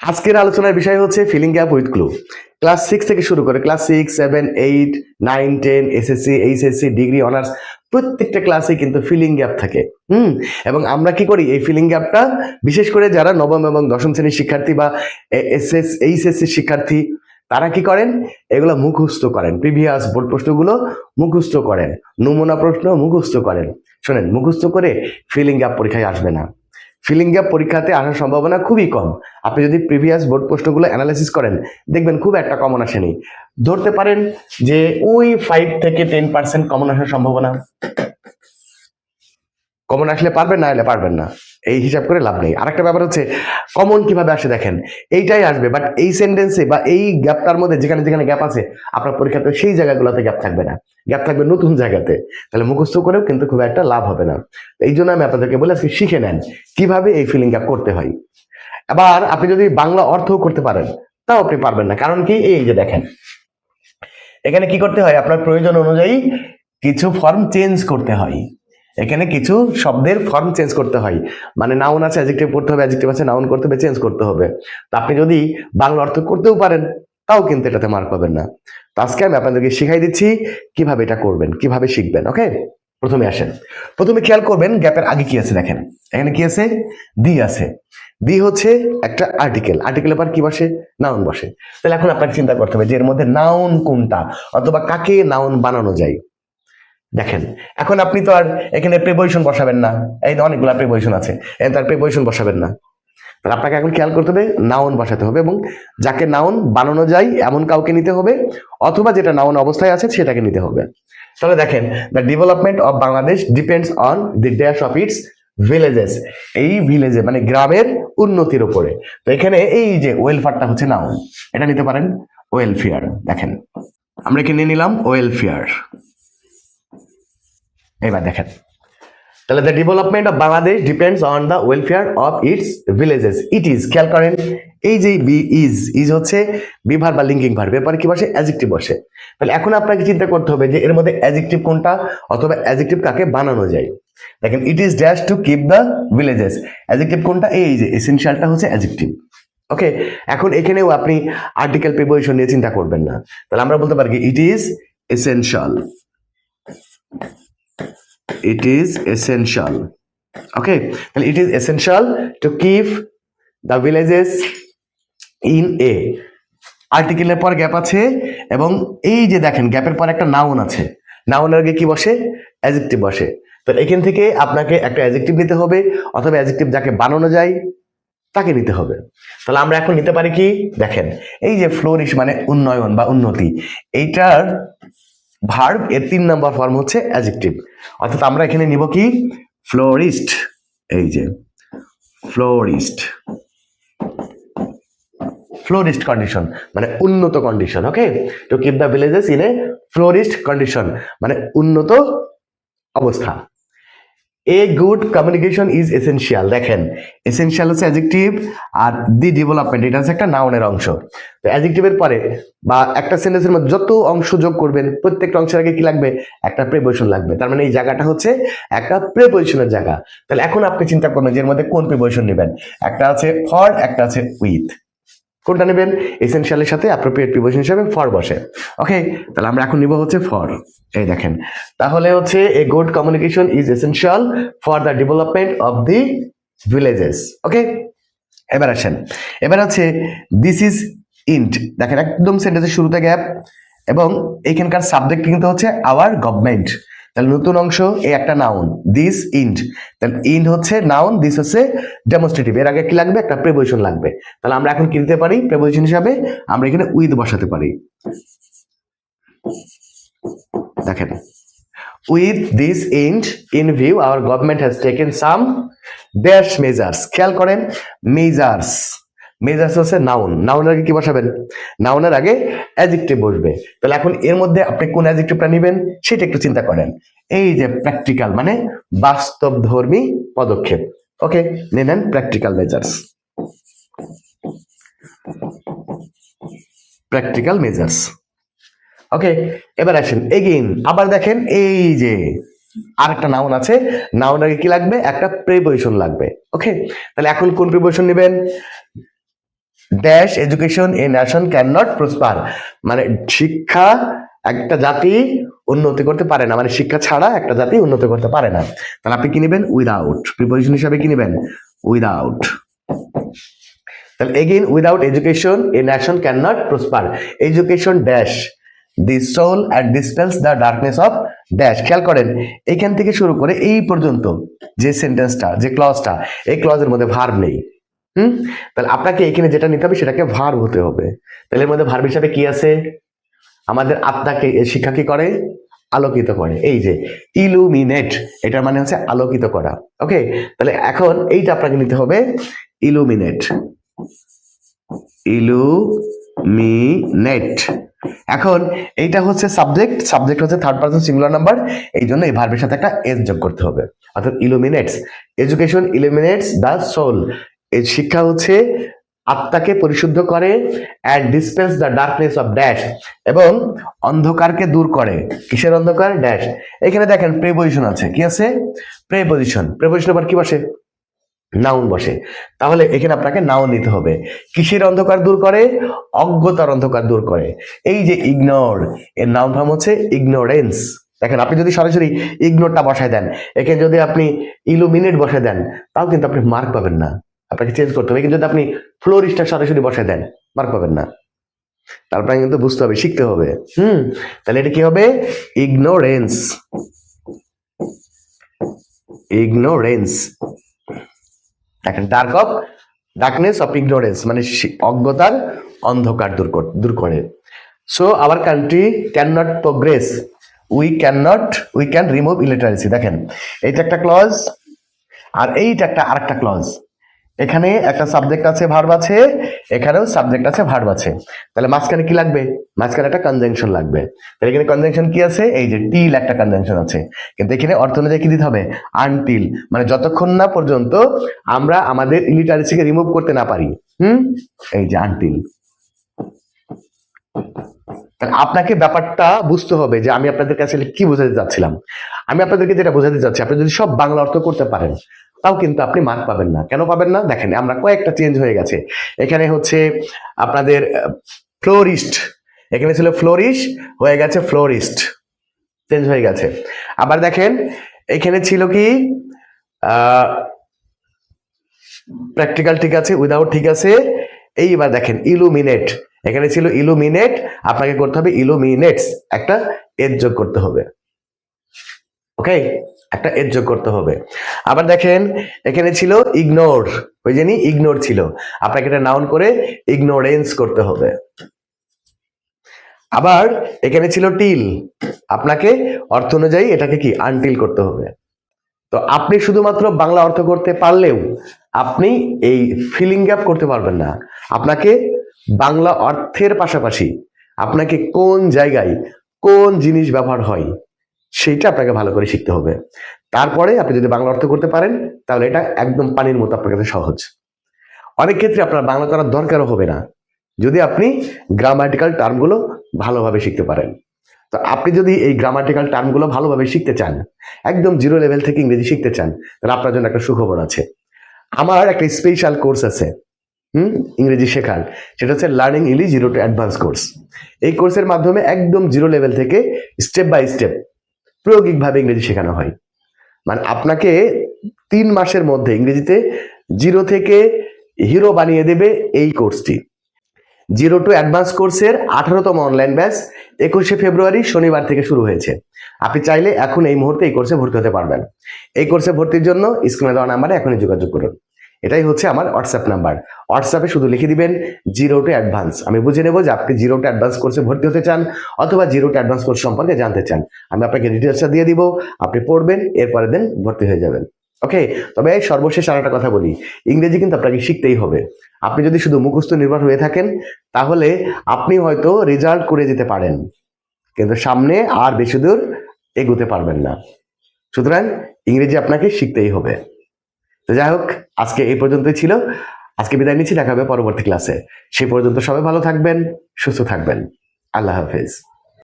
আজকের আলোচনার বিষয় হচ্ছে feeling gap with clue. Class 6 থেকে শুরু করে class 6, 7, 8, 9, 10, SSC, HSC, degree, honours প্রত্যেকটা ক্লাসে কিন্তু ফিলিং গ্যাপ থাকে। এবং আমরা কি করি এই ফিলিং গ্যাপটা, বিশেষ করে যারা নবম এবং দশম শ্রেণীর শিক্ষার্থী বা এইচএসসি শিক্ষার্থী, তারা কি করেন, এগুলো মুখস্থ করেন, প্রিভিয়াস বোর্ড প্রশ্নগুলো মুখস্থ করেন, নমুনা প্রশ্ন মুখস্থ করেন। শোনেন, মুখস্থ করে ফিলিং গ্যাপ পরীক্ষায় আসবে না। ফিলিং গ্যাপ পরীক্ষাতে আসার সম্ভাবনা খুবই কম। আপনি যদি প্রিভিয়াস বোর্ড প্রশ্নগুলো অ্যানালাইসিস করেন, দেখবেন খুব একটা কমন আসেনি। ধরতে পারেন যে ওই 5 থেকে 10% কমন আসার সম্ভাবনা। কমন আসলে পারবেন, না হলে পারবেন না, এই হিসাব করে লাভ নেই। আরেকটা ব্যাপার হচ্ছে কমন কিভাবে আসে দেখেন, এইটাই আসবে, বাট এই সেন্টেন্সে বা এই গ্যাপটার মধ্যে যেখানে যেখানে গ্যাপ আছে আপনার পরীক্ষাতে সেই জায়গাগুলোতে গ্যাপ থাকবে না, গ্যাপ থাকবে নতুন জায়গাতে। তাহলে মুখস্থ করেও কিন্তু খুব একটা লাভ হবে না। এই জন্য আমি আপনাদেরকে বলে আজকে শিখে নেন কিভাবে এই ফিলিং গ্যাপ করতে হয়। আবার আপনি যদি বাংলা অর্থও করতে পারেন, তাও আপনি পারবেন না। কারণ কি, এই যে দেখেন এখানে কি করতে হয়, আপনার প্রয়োজন অনুযায়ী কিছু ফর্ম চেঞ্জ করতে হয়। এখানে কিছু শব্দের ফর্ম চেঞ্জ করতে হয়, মানে নাউন আছে অ্যাডজেক্টিভ করতে হবে, অ্যাডজেক্টিভ আছে নাউন করতে হবে, চেঞ্জ করতে হবে। তো আপনি যদি বাংলা অর্থ করতেও পারেন, তাও কিন্তু এটাতে মার্ক পাবেন না। তো আজকে আমি আপনাদেরকে শিখাই দিচ্ছি কিভাবে এটা করবেন, কিভাবে শিখবেন। ওকে, প্রথমে আসেন, প্রথমে খেয়াল করবেন গ্যাপের আগে কি আছে। দেখেন এখানে কি আছে, দি আছে। দি হচ্ছে একটা আর্টিকেল, আর্টিকেলের পর কি বসে, নাউন বসে। তাহলে এখন আপনাকে চিন্তা করতে হবে যে এর মধ্যে নাউন কোনটা, অথবা কাকে নাউন বানানো যায়। দেখেন এখন আপনি তো আর এখানে প্রিপোজিশন বসাবেন না, এই অনেকগুলা প্রিপোজিশন আছে, এখানে তার প্রিপোজিশন বসাবেন না। তাহলে আপনাকে এখন খেয়াল করতে হবে নাউন বসাতে হবে, এবং যাকে নাউন বানানো যায় এমন কাউকে নিতে হবে, অথবা যেটা নাউন অবস্থায় আছে সেটাকে নিতে হবে। তাহলে দেখেন, the development of Bangladesh depends on the dash of its villages. এই ভিলেজে মানে গ্রামের উন্নতির উপরে। তো এখানে এই যে ওয়েলফেয়ারটা হচ্ছে নাউন, এটা নিতে পারেন ওয়েলফেয়ার। দেখেন আমরা এখানে নিলাম ওয়েলফেয়ার। এবার দেখেন, তাহলে the development of Bangladesh depends on the welfare of its villages. It is, খেয়াল করেন এই যে বি ইজ, ইজ হচ্ছে বিভার বা লিঙ্কিং ভার্ব, এরপরে কি বসে, অ্যাডজেক্টিভ বসে। তাহলে এখন আপনাকে চিন্তা করতে হবে যে এর মধ্যে অ্যাডজেক্টিভ কোনটা, অথবা অ্যাডজেক্টিভ কাকে বানানো যায়। দেখেন it is dash to keep the villages, adjective কোনটা, এই যে এসেনশিয়ালটা হচ্ছে অ্যাডজেক্টিভ। ওকে, এখন এখানেও আপনি আর্টিকেল প্রিপোজিশন নিয়ে চিন্তা করবেন না। তাহলে আমরা বলতে পারি it is essential, it is essential. Okay, তাহলে it is essential to keep the villages in a, আর্টিকেলের পর গ্যাপ আছে, এবং এই যে দেখেন গ্যাপের পর একটা নাউন আছে, নাউনের আগে কি বসে, অ্যাডজেক্টিভ বসে। তো এখান থেকে আপনাকে একটা অ্যাডজেক্টিভ নিতে হবে, অথবা অ্যাডজেক্টিভ যাকে বানানো যায় তাকে নিতে হবে। তাহলে আমরা এখন নিতে পারি কি, দেখেন এই যে ফ্লোরিশ মানে উন্নয়ন বা উন্নতি, এইটার ভার্ব এর 3 নম্বর ফর্ম হচ্ছে অ্যাডজেক্টিভ। অর্থাৎ আমরা এখানে নিব কি, ফ্লোরিস্ট। এই যে ফ্লোরিস্ট, ফ্লোরিস্ট কন্ডিশন মানে উন্নত condition. Okay, to keep the villages in a florist condition মানে উন্নত অবস্থা। এ গুড কমিউনিকেশন ইজ এসেনশিয়াল। দেখেন এসেনশিয়াল হচ্ছে অ্যাডজেক্টিভ, আর দি ডেভেলপমেন্ট এটা হচ্ছে একটা নাউনের অংশ। তো অ্যাডজেক্টিভের পরে বা একটা সেন্টেন্সের মধ্যে যত অংশ যোগ করবেন, প্রত্যেকটা অংশের আগে কি লাগবে, একটা প্রিপোজিশন লাগবে। তার মানে এই জায়গাটা হচ্ছে একটা প্রিপোজিশনের জায়গা। তাহলে এখন আপনি চিন্তা করবেন যে এর মধ্যে কোন প্রিপোজিশন নেবেন, একটা আছে ফর, একটা আছে উইথ, কোনটা নেবেন, এসেনশিয়ালের সাথে অ্যাপ্রোপ্রিয়েট প্রিপোজিশন হিসেবে ফর বসে। ওকে, তাহলে আমরা এখন নিব হচ্ছে ফর। এই দেখেন, তাহলে হচ্ছে a good communication is essential for the development of the villages. Okay, এবার আসেন, এবার আছে দিস ইজ ইন্ট। দেখেন একদম সেন্টেন্সের শুরুতে গ্যাপ, এবং এখানকার সাবজেক্ট কিন্তু হচ্ছে আওয়ার গভর্নমেন্ট। তাহলে নতুন অংশ, এই একটা নাউন দিস ইন্ট, তাহলে ইন্ট হচ্ছে নাউন, দিস হচ্ছে ডেমনস্ট্রেটিভ, এর আগে কি লাগবে, একটা প্রিপোজিশন লাগবে। তাহলে আমরা এখন কি দিতে পারি প্রিপোজিশন হিসাবে, আমরা এখানে উইথ বসাতে পারি। দেখেন with this int in view hour government has taken some dash measures. খেয়াল করেন মেজার্স, মেজার্স হচ্ছে নাউন, নাউনের আগে কি বসাবেন, নাউনের আগে অ্যাডজেক্টিভ বসবে। তাহলে এখন এর মধ্যে আপনি কোন অ্যাডজেক্টিভটা নেবেন সেটা একটু চিন্তা করেন। এই যে প্র্যাকটিক্যাল মানে বাস্তবধর্মী পদক্ষেপ। ওকে, নিয়ে নেন প্র্যাকটিক্যাল মেজার্স, প্র্যাকটিক্যাল মেজার্স। ওকে, এবার আসেন এগেইন, আবার দেখেন এই যে আরেকটা নাউন আছে, নাউন আগে কি লাগবে, একটা প্রিপোজিশন লাগবে। ওকে, তাহলে এখন কোন প্রিপোজিশন নেবেন, dash education a nation can not prosper, মানে শিক্ষা একটা জাতি উন্নতি করতে পারে না, মানে শিক্ষা ছাড়া একটা জাতি উন্নতি করতে পারে না। তাহলে আপনি কি নেবেন? উইদাউট। প্রিপোজিশন হিসাবে কি নেবেন? উইদাউট। তাহলে again, without education a nation can not prosper. Education dash the soul and dispels the darkness of dash. খেয়াল করেন এখান থেকে শুরু করে এই পর্যন্ত যে সেন্টেন্সটা, যে ক্লজটা, এই ক্লজের মধ্যে ভার্ব নেই। তাহলে আপনাকে এখানে যেটা নিতে হবে সেটাকে ভার্ব হতে হবে। তাহলে এর মধ্যে ভার্ব হিসাবে কি আছে? আমাদের আত্মাকে শিক্ষা কি করে? আলোকিত করে। এই যে ইলুমিনেট, এটার মানে হচ্ছে আলোকিত করা। ওকে, তাহলে এখন এইটা আপনাকে নিতে হবে ইলুমিনেট। ইলুমিনেট। এখন এইটা হচ্ছে সাবজেক্ট, সাবজেক্ট হচ্ছে থার্ড পারসন সিঙ্গুলার নাম্বার, এই জন্য এই ভার্বের সাথে একটা এস যোগ করতে হবে, অর্থাৎ illuminates. Education illuminates the soul, এই শিক্ষা হচ্ছে আত্মাকে পরিশুদ্ধ করে, and dispels the darkness of dash, এবং অন্ধকারকে দূর করে। কিসের অন্ধকার? ড্যাশ। এখানে দেখেন প্রেপোজিশন আছে, কি আছে? প্রেপোজিশন। প্রেপোজিশন আবার কি বসে? নাউন বসে। তাহলে এখানে আপনাকে নাউন নিতে হবে। কিসের অন্ধকার দূর করে? অজ্ঞতার অন্ধকার দূর করে। এই যে ইগনোর, এর নাউন ফর্ম হচ্ছে ইগনোরেন্স। দেখেন আপনি যদি সরাসরি ইগনোরটা বসায় দেন, এখানে যদি আপনি ইলুমিনেট বসায় দেন, তাও কিন্তু আপনি মার্ক পাবেন না, আপনাকে চেঞ্জ করতে হবে। কিন্তু যদি আপনি ফ্লোরিস্টটা সরাসরি বসায় দেন, মার্ক পাবেন না। তারপরে কিন্তু বুঝতে হবে, শিখতে হবে। তাহলে এটা কি হবে? ইগনোরেন্স। ইগনোরেন্স। দেখেন ডার্কনেস অফ ইগনোরেন্স মানে অজ্ঞতার অন্ধকার দূর করে। So our country can not progress, we can remove illiteracy. দেখেন এইটা একটা ক্লজ, আর এইটা একটা আরেকটা ক্লজ। এখানে একটা সাবজেক্ট আছে, ভার্ব আছে, এখানেও সাবজেক্ট আছে, ভার্ব আছে। তাহলে মাঝখানে কি লাগবে? মাঝখানে একটা কনজাংশন লাগবে। তাহলে এখানে কনজাংশন কি আছে? এই যে টিল একটা কনজাংশন আছে, কিন্তু এখানে অর্থ অনুযায়ী কি দিতে হবে? আনটিল, মানে যতক্ষণ না পর্যন্ত আমরা আমাদের ইলিটারেসিকে রিমুভ করতে না পারি। এই যে আনটিল। আপনাকে ব্যাপারটা বুঝতে হবে যে আমি আপনাদের কাছে কি বোঝাতে চাচ্ছিলাম। আমি আপনাদেরকে যেটা বোঝাতে চাচ্ছি, আপনি যদি সব বাংলা অর্থ করতে পারেন, তাও কিন্তু আপনি মার্ক পাবেন না। কেন পাবেন না? দেখেন আমরা কয়েকটা চেঞ্জ হয়ে গেছে। এখানে হচ্ছে আপনাদের ফ্লোরিস্ট, এখানে ছিল ফ্লোরিশ, হয়ে গেছে ফ্লোরিস্ট, চেঞ্জ হয়ে গেছে। আবার দেখেন এখানে ছিল কি প্র্যাকটিক্যাল ঠিক আছে, উইদাউট ঠিক আছে। এইবার দেখেন ইলুমিনেট, এখানে ছিল ইলুমিনেট, আপনাকে করতে হবে ইলুমিনেটস, একটা এর যোগ করতে হবে। ওকে, একটা এর যোগ করতে হবে। আবার দেখেন এখানে ছিল ইগনোর, ওই জানি ইগনোর ছিল, আপনাকে এটা নাউন করে ইগনোরেন্স করতে হবে। আবার এখানে ছিল টিল, আপনাকে অর্থ অনুযায়ী এটাকে কি আনটিল করতে হবে। তো আপনি শুধুমাত্র বাংলা অর্থ করতে পারলেও আপনি এই ফিলিং গ্যাপ করতে পারবেন না। আপনাকে বাংলা অর্থের পাশাপাশি আপনাকে কোন জায়গায় কোন জিনিস ব্যবহার হয় সেইটা আপনাকে ভালো করে শিখতে হবে। তারপরে আপনি যদি বাংলা অর্থ করতে পারেন, তাহলে এটা একদম পানির মতো আপনার কাছে সহজ। অনেক ক্ষেত্রে আপনার বাংলা করার দরকারও হবে না, যদি আপনি গ্রামাটিক্যাল টার্মগুলো ভালোভাবে শিখতে পারেন। তো আপনি যদি এই গ্রামাটিক্যাল টার্মগুলো ভালোভাবে শিখতে চান, একদম জিরো লেভেল থেকে ইংরেজি শিখতে চান, তাহলে আপনার জন্য একটা সুখবর আছে। আমার একটা স্পেশাল কোর্স আছে ইংরেজি শেখার, সেটা হচ্ছে learning English zero to advance course. এই কোর্সের মাধ্যমে একদম জিরো লেভেল থেকে স্টেপ বাই স্টেপ প্রায়োগিকভাবে ইংরেজি শেখানো হয়। মানে আপনাকে 3 মাসের মধ্যে ইংরেজিতে জিরো থেকে হিরো বানিয়ে দেবে এই কোর্সটি। জিরো টু অ্যাডভান্স কোর্সের 18তম অনলাইন ব্যাচ 21শে ফেব্রুয়ারি শনিবার থেকে শুরু হয়েছে। আপনি চাইলে এখন এই মুহূর্তে এই কোর্সে ভর্তি হতে পারবেন। এই কোর্সে ভর্তির জন্য স্ক্রিনে দেওয়া নাম্বারে এখনই যোগাযোগ করুন। এটাই হচ্ছে আমার হোয়াটসঅ্যাপ নাম্বার। হোয়াটসঅ্যাপে শুধু লিখে দিবেন জিরো টু অ্যাডভান্স, আমি বুঝে নেব যে আপনি জিরো টু অ্যাডভান্স কোর্সে ভর্তি হতে চান অথবা জিরো টু অ্যাডভান্স কোর্স সম্পর্কে জানতে চান। আমি আপনাকে ডিটেলসটা দিয়ে দিব, আপনি পড়বেন, এরপরে দেন ভর্তি হয়ে যাবেন। ওকে, তবে সর্বশেষ আর একটা কথা বলি, ইংরেজি কিন্তু আপনাকে শিখতেই হবে। আপনি যদি শুধু মুখস্থ নির্ভর হয়ে থাকেন, তাহলে আপনি হয়তো রেজাল্ট করে যেতে পারেন, কিন্তু সামনে আর বেশি দূর এগোতে পারবেন না। সুতরাং ইংরেজি আপনাকে শিখতেই হবে। তো যাই হোক, আজকে এই পর্যন্তই ছিল। আজকে বিদায় নিচ্ছি, দেখা হবে পরবর্তী ক্লাসে। সেই পর্যন্ত সবাই ভালো থাকবেন, সুস্থ থাকবেন। আল্লাহ হাফেজ।